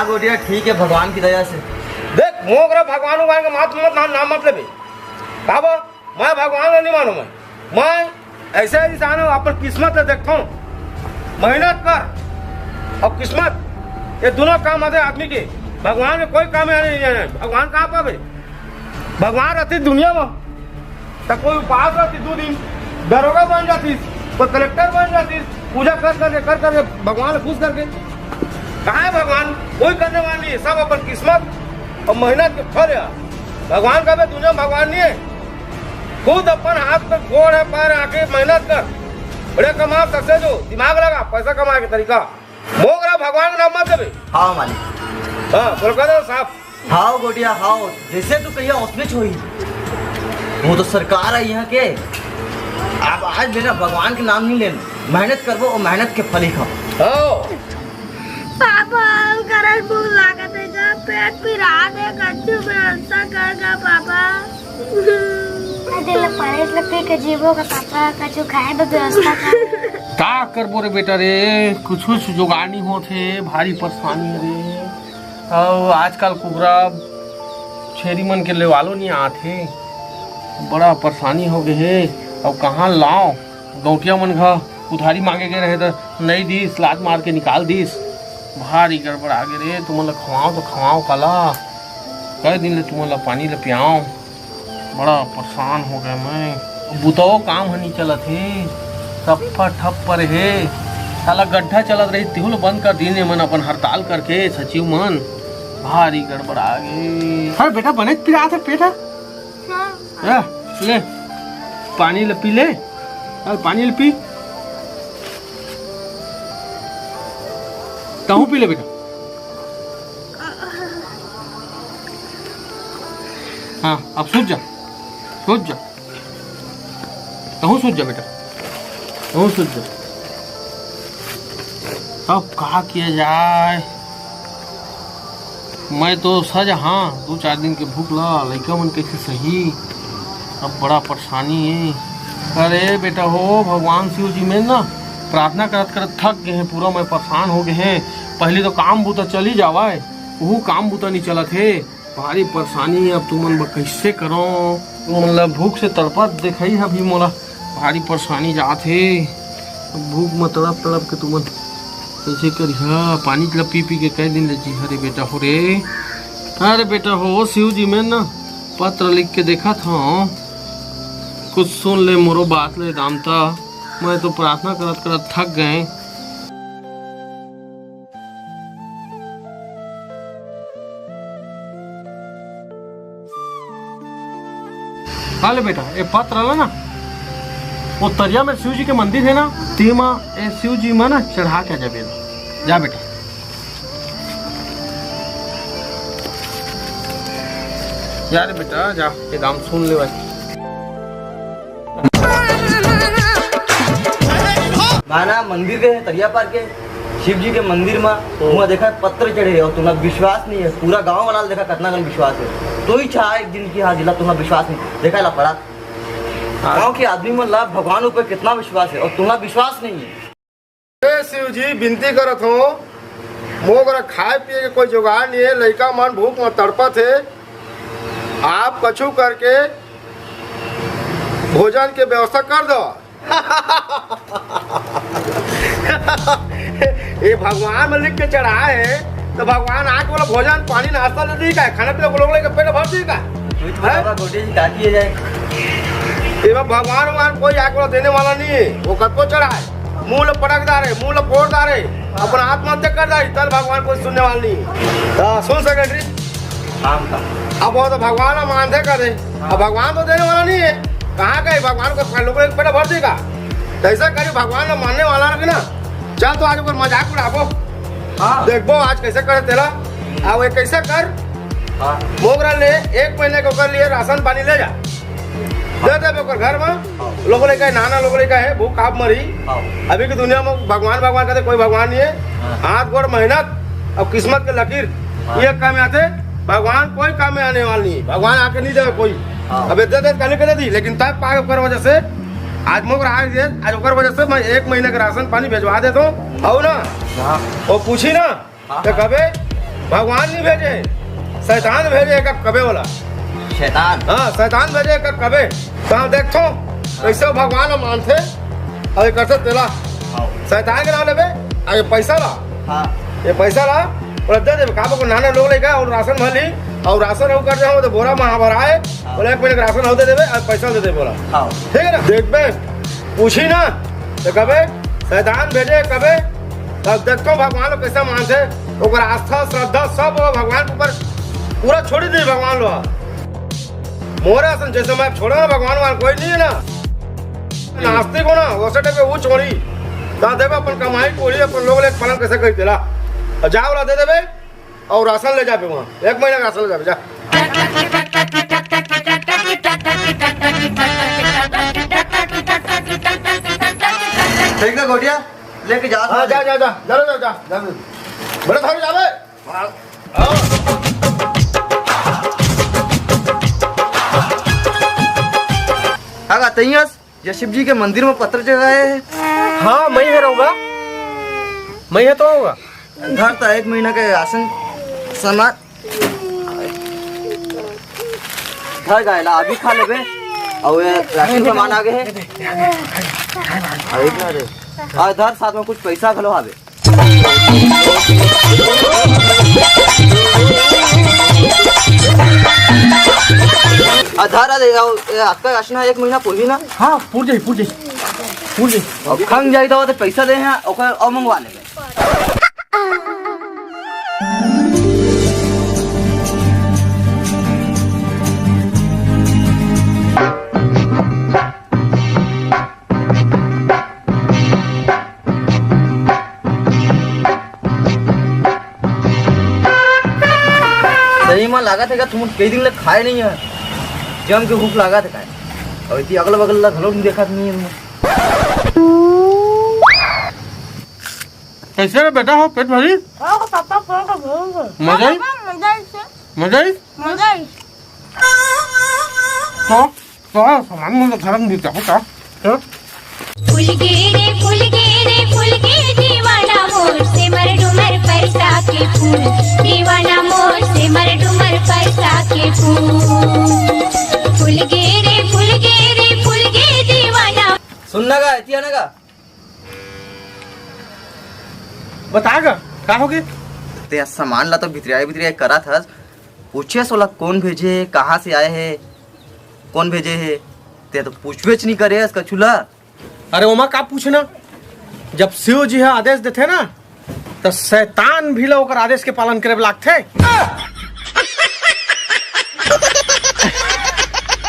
हाँ गोटिया ठीक है, भगवान की दया से। देख मोगरा भगवान उगवान का मत नाम मत लेबे। काबो मैं भगवान नहीं मानू, मैं ऐसे इंसान हूँ, अपन किस्मत ले देखता हूँ। मेहनत कर और किस्मत, ये दोनों काम आते आदमी के। भगवान में कोई काम नहीं है। भगवान कहाँ पावे? भगवान रहती दुनिया में तो कोई उपास रहती 2 दिन, दरोगा बन जाती, कोई कलेक्टर बन जाती, पूजा कर करके भगवान खुश करके। कहाँ है भगवान? कोई करने वाला नहीं है, सब अपन किस्मत और मेहनत के फल है। भगवान का भी दुनिया में भगवान नहीं है। खुद अपन हाथ में गोड़ है, पैर आके मेहनत कर, बड़े कमा सकते जो दिमाग लगा, पैसा कमाए के तरीका। मोगरा भगवान का नाम मत देवे। हाँ मालिक। हाँ बोल कर साहब। हाँ गोटिया हाँ, जैसे तू कहिया उसमें छोई, वो तो सरकार है यहाँ के। अब आज मेरा भगवान के नाम नहीं लेना, मेहनत करबो और मेहनत के फल ही खाओ। पापा करल भूख लागत है का, पेट पिरा दे, कच्चू व्यवस्था कर का पापा। दिल परेश लगते के जीवो का पापा, कच्चू खाए तो व्यवस्था कर। का करबो रे बेटा रे, कुछ जुगाड़ नहीं होते, भारी परेशानी है रे। और आजकल कुबरा छेरी मन के लेवालो नहीं आते, बड़ा परेशानी हो गए है। और कहाँ लाओ, गौटिया मन का उधारी मांगे गए रहे तो नहीं दीस, लात मार के निकाल दीस। भारी गड़बड़ आगे रे। तुमला खवाओ तो खवाओ काला, कई दिन ले तुमला पानी ले पियाओ। बड़ा परेशान हो गया मैं। बुताओ काम हनी चलत है, टप्पा ठप्पर है। साला गड्ढा चलत रही, तिहुल बंद कर दीने मन अपन हड़ताल करके सचिव मन। भारी गड़बड़ आ गई। हाँ बेटा बने पिला था पेटा। हाँ। ले पानी ले पी ले, पानी ले पी, तहु पी ले बेटा। हाँ अब सूझ जा, सूझ जा, तहु सूझ जा बेटा, तहु सूझ जा। अब कहा किया जाए? मैं तो सज हाँ 2-4 दिन के भूख ला, लड़का मन कैसे सही। अब बड़ा परेशानी है। अरे बेटा हो, भगवान शिव जी में ना प्रार्थना करत करत थक गए हैं, पूरा मैं परेशान हो गए हैं। पहले तो काम बूता चली जावा, वो काम बूता नहीं चला थे, भारी परेशानी है। अब तुमन कैसे करो? मतलब भूख से तड़पत देखा ही अभी मोला, भारी परेशानी जात है। भूख में तड़प तड़प के तुमन कैसे करी? हाँ पानी चला पी पी के कई दिन ले जी। अरे बेटा हो रे, अरे बेटा हो, शिव जी में ना पत्र लिख के देखा था, कुछ सुन ले मोरो बात ले दामता। मैं तो प्रार्थना करत करत थक गए। हाँ ले बेटा, ये पत्र है ना, वो तरिया में शिव जी के मंदिर है ना, तीमा ए शिव जी में ना चढ़ा के जाबे। जा बेटा। यार बेटा जा, ये दाम सुन ले बस। माना मंदिर गए तरिया पार के शिव जी के मंदिर में, वहाँ देखा पत्र चढ़े और तुम्हें विश्वास नहीं है। पूरा गांव वाला देखा कितना गन विश्वास है। तो ही चाह एक दिन की हाँ जिला तुम्हें विश्वास नहीं देखा ला पड़ा। गाँव के आदमी में ला भगवान ऊपर कितना विश्वास है और तुम्हें विश्वास नहीं है। शिव जी विनती करत हो, मोगरा खाए पिए के कोई जुगाड़ नहीं है, लड़का मन भूख में तड़पत है। आप कछु करके भोजन के व्यवस्था कर दो। ये भगवान में लिख के चढ़ाए है तो भगवान आके बोला भोजन पानी नाश्ता ले दी का, खाना पीना बोलोगे का पेट भर दी का। भगवान कोई आके बोला देने वाला नहीं है, वो कतो चढ़ाए, मुंह ले पटकदार है, मुंह ले फोड़दार है, अपना आत्महत्या कर दारी, तब भगवान कोई सुनने वाला नहीं है। सुन सेक्रेटरी, अब वो तो भगवान मानते कर दे, अब भगवान तो देने वाला नहीं है। कहाँ गए भगवान को लोगों पेट भर देगा? ऐसा करी भगवान ने मानने वाला रखी ना। चल तो आज ऊपर मजाक उड़ाबो। हाँ देखो आज कैसे करे तेरा। अब एक कैसे कर, मोगरा ले 1 महीने के लिए राशन पानी ले जा, दे दे घर में। लोगों ने कहा नाना लोगों ने कहा है भूख आप मरी। अभी की दुनिया में भगवान भगवान कहते कोई भगवान नहीं है। हाथ गोड़ मेहनत और किस्मत के लकीर ये काम में आते, भगवान कोई काम में आने वाला नहीं। भगवान आके नहीं देवे कोई। अब दे कहने के दे दी, लेकिन तब पाग वजह से आज मोगर आज ओकर वजह से मैं 1 महीने का राशन पानी भिजवा देता हूँ। ना वो पूछी ना तो कबे भगवान नहीं भेजे, शैतान भेजे का कबे वाला। शैतान। हाँ शैतान भेजे का कबे। तो देखो कैसे भगवान मानते और ये करते तेला शैतान के नाम लेबे। और ये पैसा ला, हाँ ये पैसा ला और दे दे काबो को नाना लोग लेगा और राशन भली और राशन हो कर दे तो बोरा महाभर आए बोले 1 महीने का राशन हो दे देबे और पैसा दे दे बोला। हाँ ठीक है ना। देखबे पूछी ना तो कबे शैतान भेजे कबे। तब देखो भगवान लोग कैसा मानते ओकर आस्था श्रद्धा सब भगवान के ऊपर पूरा छोड़ी दी भगवान लोग। मोरा सन जैसे मैं छोड़ा ना भगवान वाला कोई नहीं है ना नास्तिक हो ना वैसे टाइप वो छोड़ी दा देवे अपन कमाई कोड़ी अपन लोग ले पालन कैसे कर देला और जा वाला दे देवे और राशन ले जाबे वहां 1 महीने का राशन ले जाबे जा। ठीक है गोटिया लेके जा। हाँ जा जा जा जा जा जा जा बड़े थारी जाबे। हाँ तैयस ये शिव जी के मंदिर में पत्र चढ़ाए हैं। हाँ मैं है रहूंगा, मैं है तो होगा। घर तो 1 महीना के राशन सामान घर गए ला अभी खा लेबे और ये राशन सामान आगे है अरे इधर और इधर साथ में कुछ पैसा खलो आवे। आधार आपका राशन 1 महीना पूरी ना। हाँ पूर जाई अब खंग जाई तो पैसा दे हैं और मंगवा लेबे। सही में लगा थे तुम कई दिन लग खाए नहीं है जम के भूख लगा था और इतनी अगल बगल घलो नहीं देखा नहीं है। कैसे रे बेटा हो पेट भरी पापा फोन कर बोल मजा आई मजा आई तो सामान मुझे घर में देता होता फूल गे दीवाना मोर से मर डुमर पैसा के फूल दीवाना मोर से मर डुमर पैसा के फूल गे दीवाना। सुनना का इतिया ना का बताएगा क्या हो गया। ते सामान ला तो भितरिया करा था पूछे सोला कौन भेजे कहाँ से आए हैं कौन भेजे है ते तो पूछवेच नहीं करे इसका चूल्हा। अरे ओमा का पूछना जब शिव जी है आदेश देते ना तो शैतान भी लोग आदेश के पालन करे लागते।